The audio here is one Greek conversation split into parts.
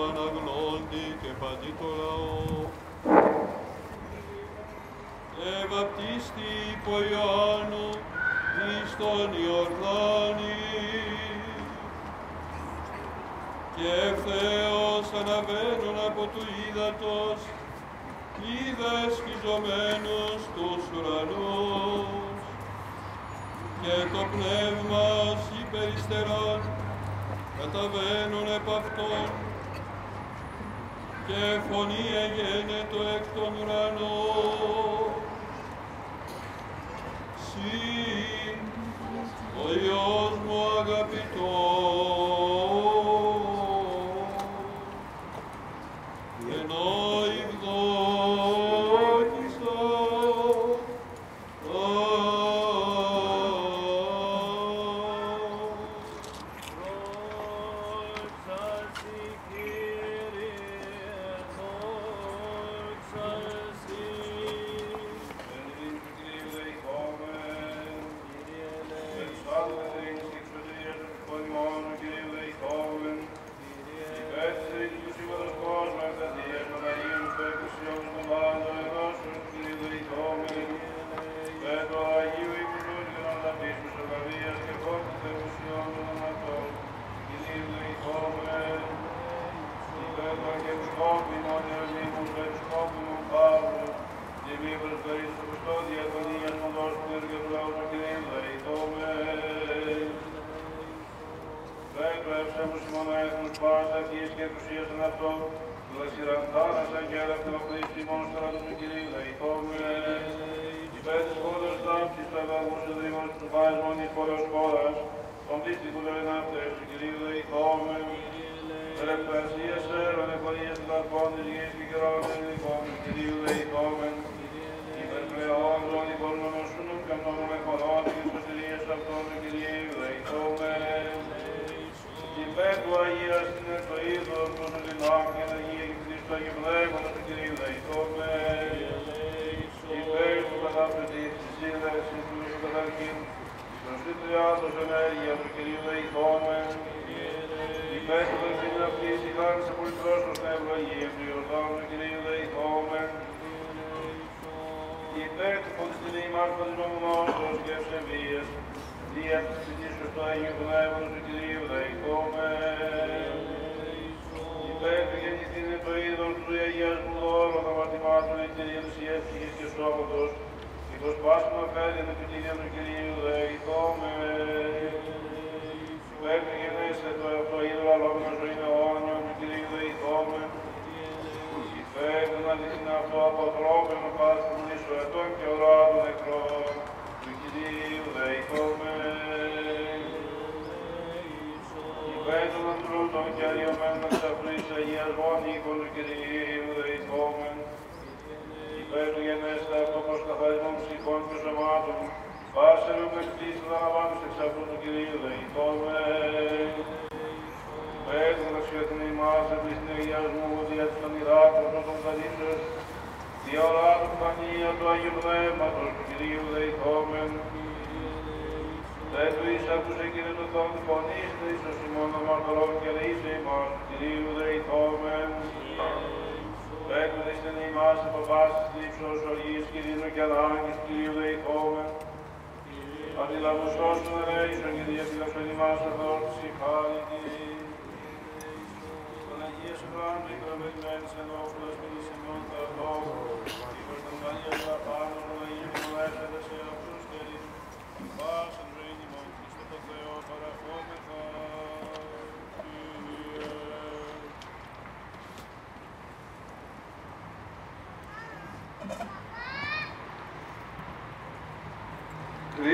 αναγνώντη και παντή το λαό. Βαπτίστη υπό Ιωάννου εις τον Ιορδάνη και ευθέως αναβαίνουν από του ύδατος είδε σχιζωμένους τους ουρανούς και το πνεύμα υπεριστερών καταβαίνουν επ' αυτόν και φωνή εγένετο εκ των ουρανών. Συ, ο Υιός μου αγαπητός, ενώ ευδόκησα,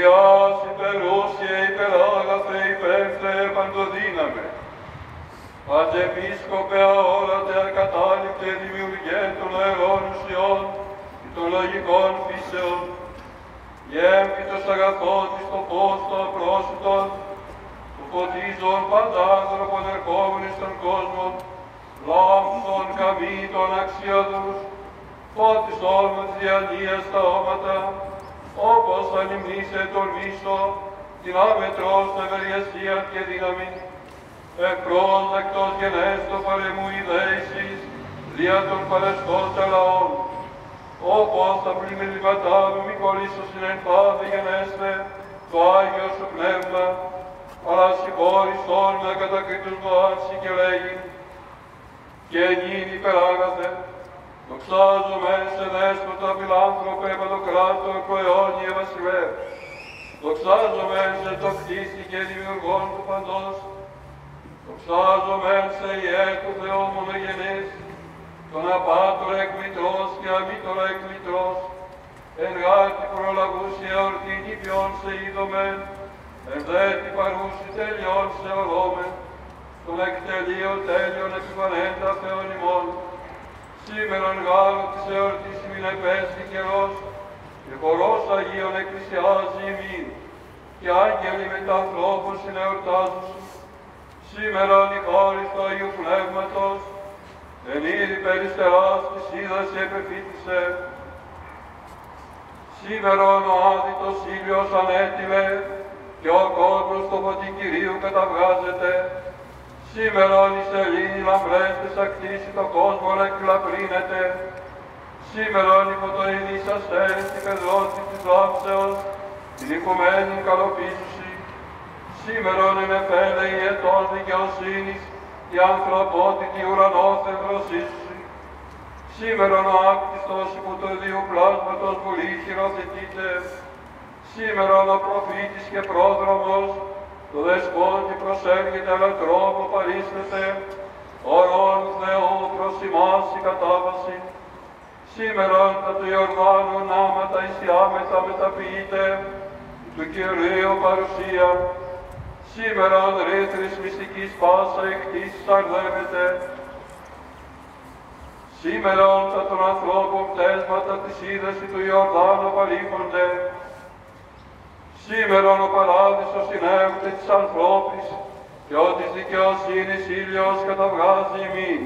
Θεός υπερούσια, υπεράγαθε, υπέρφθε, παντοδύναμε. Αντεπίσκοπε αόρατε, ακατάληπτε, δημιουργέ των αερών ουσιών και των λογικών φύσεων, γέμφυτος αγαθότης το φως των απρόσιτων, του φωτίζων παντάνθρωπων ερχόμενοι στον κόσμο, λάμψων καμήτων αξιαδούς, φώτης το όρμα της διαλίας τα όματα, όπως ανυμνήσε τον μίσο, την άμετρος, την ευεργεσία και δύναμη, επρόσδεκτος γενέστο παρεμού ιδέησης, δια των παρεστώντα λαών. Όπως τα πλημμυρικά μου μη κολλήσω συνενφάδη γενέστε, το Άγιο σου Πνεύμα, αλλά συγχώρησόν με κατακρίτους βάση και λέγει, και νυν υπεράγαθε, δοξάζομαι σε δέσποτα φιλάνθρωπε παντοκράτο προαιώνιε βασιλεύ. Δοξάζομαι σε το κτίστη και δημιουργόν του παντός. Δοξάζομαι σε Ιε του Θεού μονογενής, τον απάτωρα εκμητρός και αμήτωρα εκμητρός, εν γάρτη προλαγούς η εορτή νηπιών σε είδομεν, εν δε την παρούση τελειών σε ορόμεν, τον εκτελείο τέλειων επιβανέντα Θεόν ημών. Σήμερον γάρω της εορτής ημιν επέστη καιρός, και χορός Αγίων εκκλησιάζει ημίν, και άγγελοι με τα ανθρώπων συνεορτάζουσιν. Σήμερον η χώρις του Αγίου Πνεύματος, εν είδη περιστεράς της είδας επεφύτησε. Σήμερον ο άδειτος ήλιος ανέτειλε, και ο κόσμος το φωτί Κυρίου καταβγάζεται. Σήμερον η σελήνη λαμπρέστες ακτήσει το κόσμο να εκλαπρύνεται. Σήμερον η φωτοειδής αστέρες την πεδρότη της λάμψεως, την οικουμένη καλοποίηση. Σήμερον εν εφέλεη ετών δικαιοσύνης, η ανθρωπότητη ουρανόθευροσύσουση. Σήμερον ο άκτιστος υπό του Ιδίου Πλάσματος βουλή χειροθετείται. Σήμερον ο προφήτης και πρόδρομος, το δεσπότη προσέρχεται αλλά τρόπο παρίσταται, ορών Θεού προς ημάς η κατάβαση. Σήμερον τα του Ιορδάνου νάματα ισιάμετα μεταποιείται, του Κυρίου παρουσία. Σήμερον ρήθρης μυστικής πάσα εκτίσεις αρδεύεται. Σήμερον τα των ανθρώπων πτέσματα της είδαση του Ιορδάνου απαλήφονται. Σήμερον ο παράδεισος συνέβουται της ανθρώπης, και ο της δικαιοσύνης ήλιος καταβγάζει ημίν.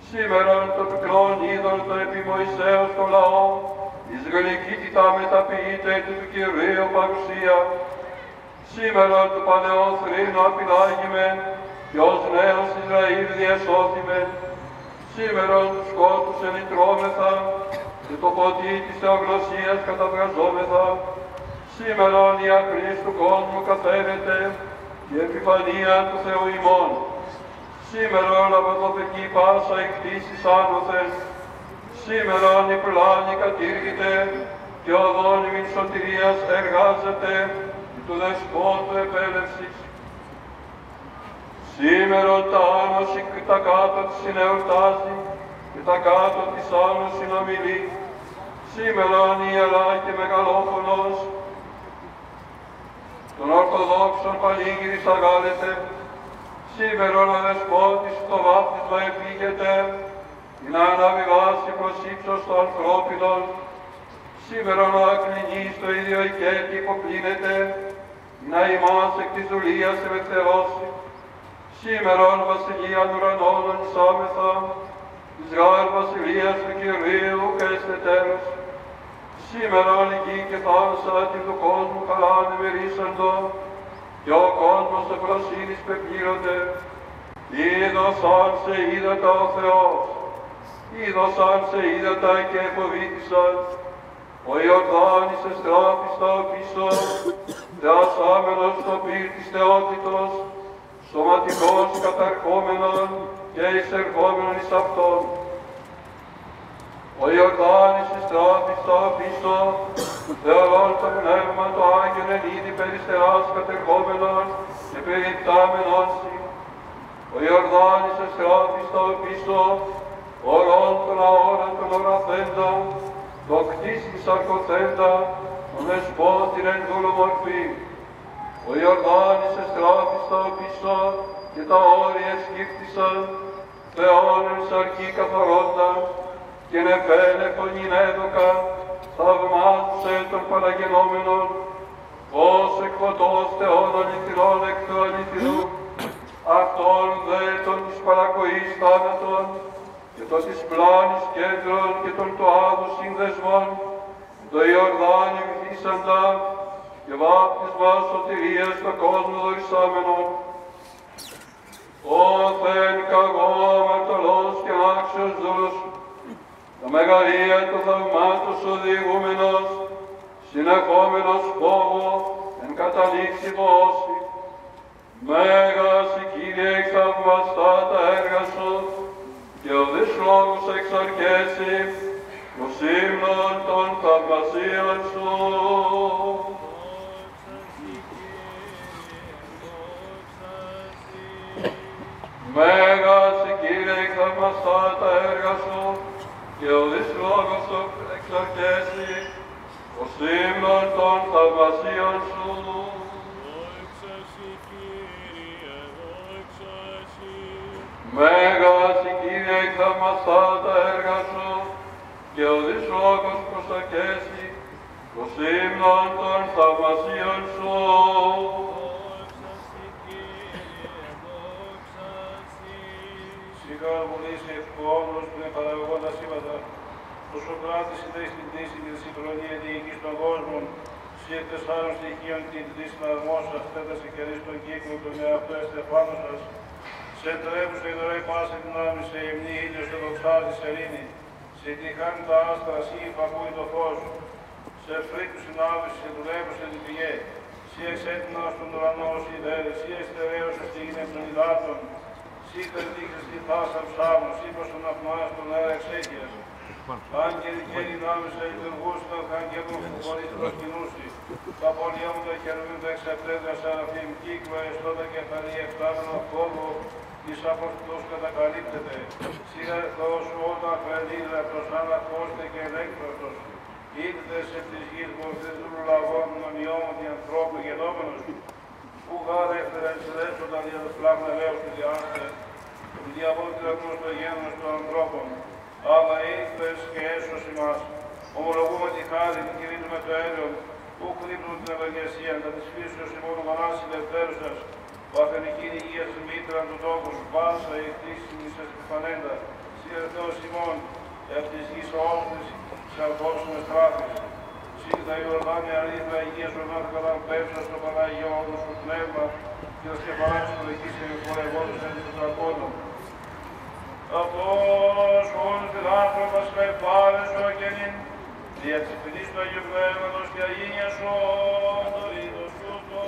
Σήμερον το πικρόν είδον το επί Μωυσέως το λαό, εις γλυκύτητα μεταποιείται του Κυρίου παρουσία. Σήμερον του παλαιόν θρήνου απειλάγημεν, και ως νέος Ισραήλ διεσώθημεν. Σήμερον του σκότους ενητρώμεθα, και το ποτί της θεογνωσίας καταβγαζόμεθα. Σήμερον η ακρίς του κόσμου καθαίνεται, η επιφανία του Θεού ημών. Σήμερον από το πεκί πάσα εκτίσεις άνωθεν. Σήμερον η πλάνη κατήργηται, και ο δόνημιν σωτηρίας εργάζεται, και του δεσπότου επέλευσης. Σήμερον τα άνω τα κάτω της συνεορτάζει, και τα κάτω της άνω συνομιλεί. Σήμερον η Ιερά και μεγαλόφωνος, των Ορθοδόξων πανήγυρης αγάλεται. Σήμερον ο δεσπότης το βάπτισμα επήγεται, για να αναβιβάσει προς ύψος των ανθρώπινων. Σήμερον ο ακληνής το ίδιο οικέτη υποπλύνεται, για να ημάς εκ της δουλείας ελευθερώσει. Σήμερον βασιλείαν ουρανών ονεισάμεθα, της γάρ βασιλείας του Κυρίου έστε τέλος. Σήμερον η γη και θάλασσα του κόσμου χαράν εμερίσαντο, και ο κόσμος ευλοσύνης πεπλήρωται. Είδωσαν σε είδατα ο Θεός, είδωσαν σε είδατα και εφοβήθησαν. Ο Ιορδάνης εστράφηστα πίσω, θεασάμενος στο πύρ της θεότητος, σωματικός καταρχόμενον και εισερχόμενον εις αυτόν. Ο Ιορδάνης εστράφηστα πίσω, θεωρών το πνεύμα το Άγιον εν είδη περιστεράς κατερχόμενον και περιπτάμενον σοι. Ο Ιορδάνης εστράφηστα πίσω, ορών των αόρατων οραθέντα, το κτίσις αρκοθέντα, τον δεσπότην εν δούλομορφή. Ο Ιορδάνης εστράφηστα πίσω, και τα όρια σκύφτησαν, Θεόν εν σαρκή καθαρόντα, και νεφέλε φωνήν έδωκα, θαυμάζουσε των παραγενόμενων, ως εκφωτός Θεόν αληθινών εκ του αληθινού, αυτόν δε των της παρακοής θάνατον, και των της πλάνης κέντρων και των του άδου συνδεσμών, το Ιορδάνη βυθίσαντα, και βάπτισμα σωτηρίας στο κόσμο δορισάμενον. ουρανός φόβο, εν καταλήξει δώσει. Μέγας η Κύριε εκθαυμαστά τα έργα σου, και ο δις λόγους εξαρκέσει, προς ύμνον των θαυμασίων σου. Μέγας η Κύριε εκθαυμαστά τα έργα σου, και ο δις λόγος εξαρκέσει, προς ύμνον των θαυμασίων σου. Μέγας η Κύριε εκθαυμαστά τα έργα σου, και ο δις λόγος προσαρκέσει, προς ύμνον των θαυμασίων σου. Σιγά βουλήσει ευκόμνος που είναι παραγωγόντα σύμπαντα, ο Σοκράτης ιδέει στην τύση και τη συγχρονία διοικείς των κόσμων, σύ εκ τεσσάρων στοιχείων την τρίση να αρμόσας, θέτασε κερδίς τον κύκλο, τον εαυτό εστεφάνω σας, σε τρέπουσα η δωρεή πάσα δυνάμει, σε υμνή ήλιος και δοξάζει σελήνη, σε τυχάνει τα άστρα, σύ υπακούει το φως, σε φρίκους συνάδους, σε δουλεύουσε την πηγέ, σύ εξέτεινας τον ουρανό, σύ δέρε, σύ εστερέωσες τη γη των υδάτων, σύ τερτήξες τη θάσα ψάμου, σύ προς τον απμάς τον αέρα εξέχειας. Άγγελοι και δυνάμεις λειτουργούσαν, άγγελων που χωρίς προσκυνούσι. Τα πολιά μου τα χερουβίμ τα εξεπτέδια σαραφίμ, κύκλο εστώτα κεφαλή εφτάμενο κόβο, της αποστούς κατακαλύπτεται. Σίγαρθος όταν φρελίδρατος, αναχώστε και ελέκτρωτος. Ήρθες επ' της γης μορφής του λαγών, ομοιόμορφοι ανθρώπου γενόμενος. Που γάρα έφερα εξελέσσοντα δια το φλάγμα λέος του διάστε, του διαβόντρα γνωστο γένος των ανθρώπων. Αλλά ήρθες και έσωσι μας. Ομολογούμε τη χάρη, την κηρύττουμε το έλεον, που κρύπτουν την ευεργεσία, τα της φύσεως ημών μονάς ελευθέρωσας, που αφενικήν υγεία της μήτραν του τόπου σου, πάσα η χτίσιμη σας επιφανέντα, συγερθέως ημών, επ' της γης όλης σε αλκώσιμες στράφεις. Σύγχτα η Ιορδάνη αλήθεια υγεία σου να καταμπέψα στο Παναγιό σου πνεύμα, και ως κεφαλάς του δικής εμιχορευόντος εν του τρακόντων. Αυτός όλους φιλάνθρωπας καϊπάρες σου αγενήν, δια της φιλής του Αγίου Πνεύματος και αγίνιας σου το είδος τούτο.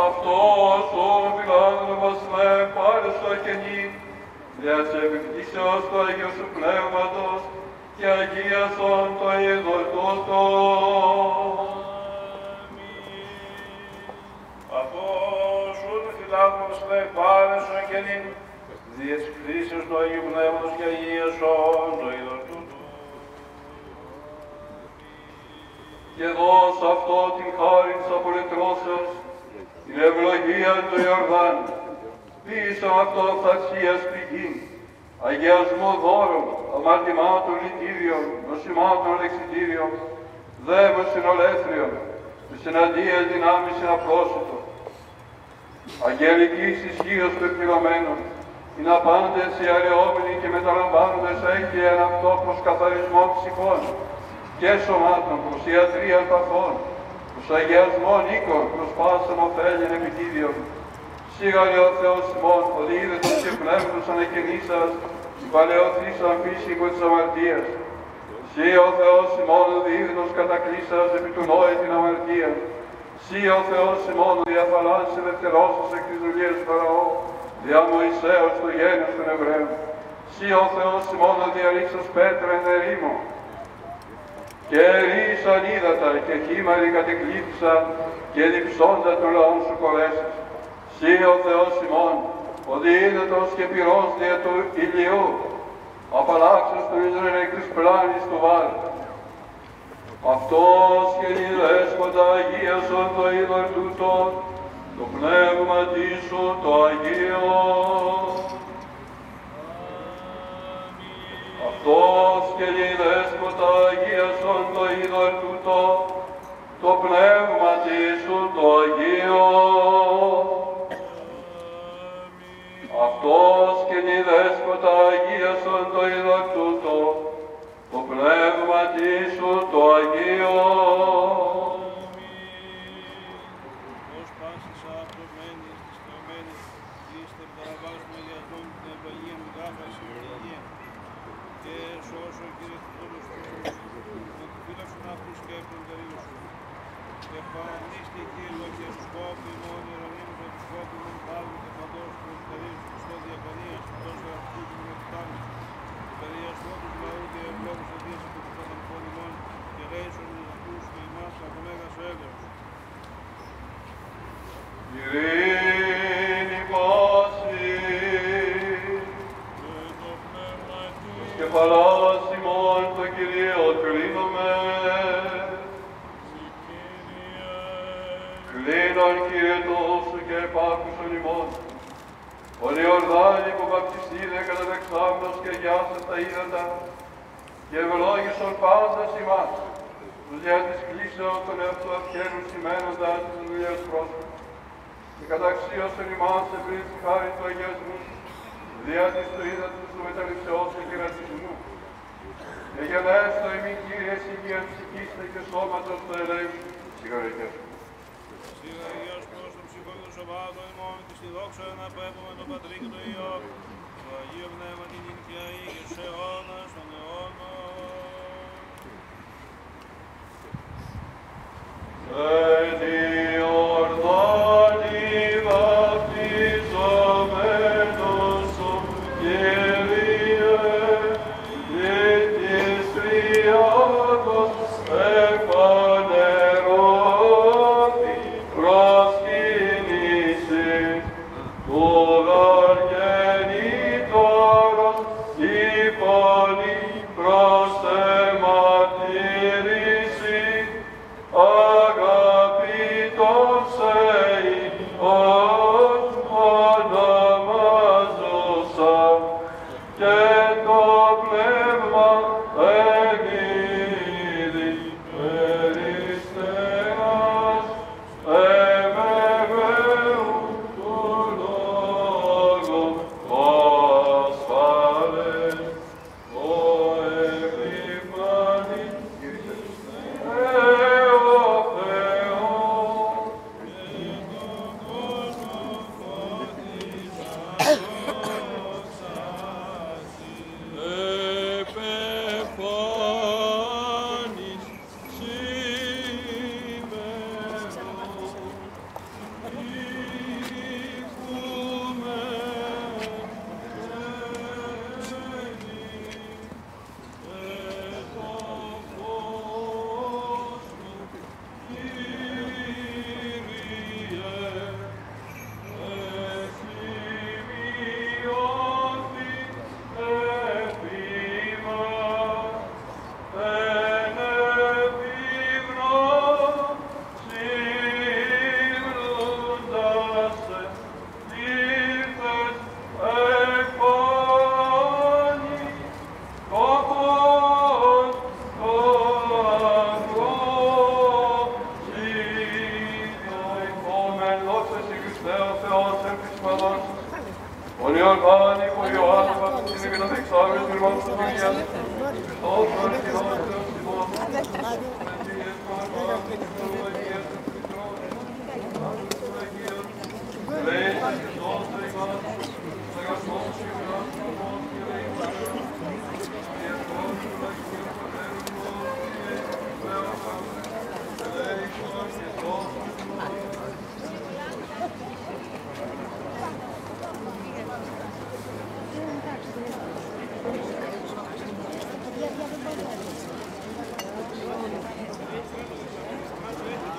Αυτός ο φιλάνθρωπος καϊπάρες σου αγενήν, δια της επικτήσεως του Αγίου σου Πνεύματος και αγίασον το είδος τούτο. Φιλάνθρωπος καϊπάρες σου αγενήν, δια της χρήσεως του Αγίου Πνεύματος και αγίασον το είδος τούτου. Και δώσ' αυτό την χάρη της απολυτρώσεως, την ευλογία του Ιορδάνη, πίσω αυτό θαξίας πηγή, αγιασμό δώρων, αμαρτημάτων λυτήριων, νοσημάτων λεξιτήριων, δεύωσιν ολέθριων, της εναντίας δυνάμεις είναι απρόσιτο. Αγγελικής ισχύος του εκπληρωμένων, είναι απάντες οι αραιόμενοι και μεταλαμβάνοντες έχει ένα αυτό προς καθαρισμό ψυχών και σωμάτων, προς ιατρία παθών, προς αγιασμόν οίκων, προς πάσαν ωφέλιαν επιτίδιων. Σίγαρε ο Θεός ημών, ο διείδετος και πνεύματος ανακαινήσας, η παλαιοθήσαν φύσικο της αμαρτίας. Σύ ο Θεός ημών, ο διείδετος κατακλείσας επί του νόη την αμαρτία. Σύ ο Θεός ημών, ο διαφαλάς ελευθερώσας εκ της δουλείας Φαραώ, δια Μωυσέως το γένος των Εβραίων. Σύ ο Θεός ημών, ο διαρρήξας πέτρα εν ερήμο. Και ρίσαν ύδατα και χήμαροι κατεκλήθησαν και διψώντα των λαών σου κορέσεις. Σύ ο Θεός ημών, ο διείδετος και πυρός δια του ηλιού, απαλλάξας του Ισραήλ εκ της πλάνης του βάρου. Αυτός και η δέσποτα αγίασον το είδωρ τούτο, το πνεύμα σου το Αγίο. Αυτός και η δέσποτα αγίασον το είδωρ τούτο, το πνεύμα σου το Αγίο. Αυτός και η δέσποτα αγίασον το είδωρ τούτο, το πνεύμα σου το Αγίο. Ως πάσης αυτομένης της θεωμένης, είστε παραβάσουμε για αυτόν την ευλογία μου γάφαση και υγεία. και σώσον, Κύριε, τους όλους τους φύλαξον αυτούς και από τον τελείο σου. Και φανίστηκε, Κύριε, και στους κόποι μόνοι ειρωνίμους από τους κόποι μόνοι πάλμου και παντός του τελείους του Χριστό διακονίας, τόσο αυτού του μετιτάμους. Περιασμό τους λαού και ευλόγους αδείας από τους αδελφών ημών και ρέησον τους αυτούς και ημάς από μέγας έλεος. Ειρήνη πάση, ως κεφαλάς ημών το Κυρίο κλείνομαι. Κλείνον, Κύριε, τόσο και επάκουσον ημών. Ο Ιορδάνη που βαπτιστήρε κατά δεξάμνος και γιάσας τα ύδατα και ευλόγησον πάντας ημάς, τους δια της κλίσεως των εαυτού αυχαίρους σημαίνοντας της δουλειάς πρόσωπου και καταξίωσον ημάς ευρύς τη χάρη του αγιασμού, δια της του ύδατος του μεταλληψεώς και κερατισμού. Εγενέστο ημί, Κύριε, υγείας ψυχήστε και σώματος του ελέους, συγχωρητές. Σίγα Αγίας πρόσωπο ψυχών του Σαββάτων ημών και στη δόξα να πέπουμε τον Πατρί και τον Υιό και το Αγίο Πνεύμα την νυκιά ή και στους αιώνας των αιώνων. Εν Ιορδάνη βαπτιζομένος σου, Κύριε, της Τριάδος επανερώθη προσκύνησης του γαργενήτωρος η φωνή προς αιματήρηση αγαπητός ως ονομάζωσα και το πνεύμα εγίδη περιστέρας εμεβαίου του λόγου ασφαλές ο επιφανής ο Θεός. Επεφάνης Ο Ιορδάνη που Ιωάννης βαπτιστήρε κατά δεξάμενος γερμάνους του Κυρίας, Χριστός ο αρχιερότερος ημών, Αγίες Παναγιώτης, Αγίες Αγίες, Λέης Χριστός ο ημάς, αγαθός και γράμμος και λέης, Ιερός του Αγίου Πατέρου ημών, και Θεός Θεός, Λέης ο Χριστός ο ημάς. Thank you.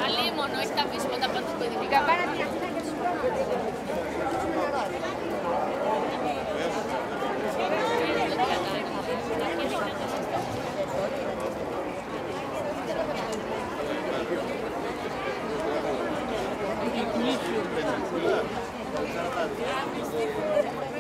Αλίμονο, έχει τα βίσματα από τους παιδικά. Thank you.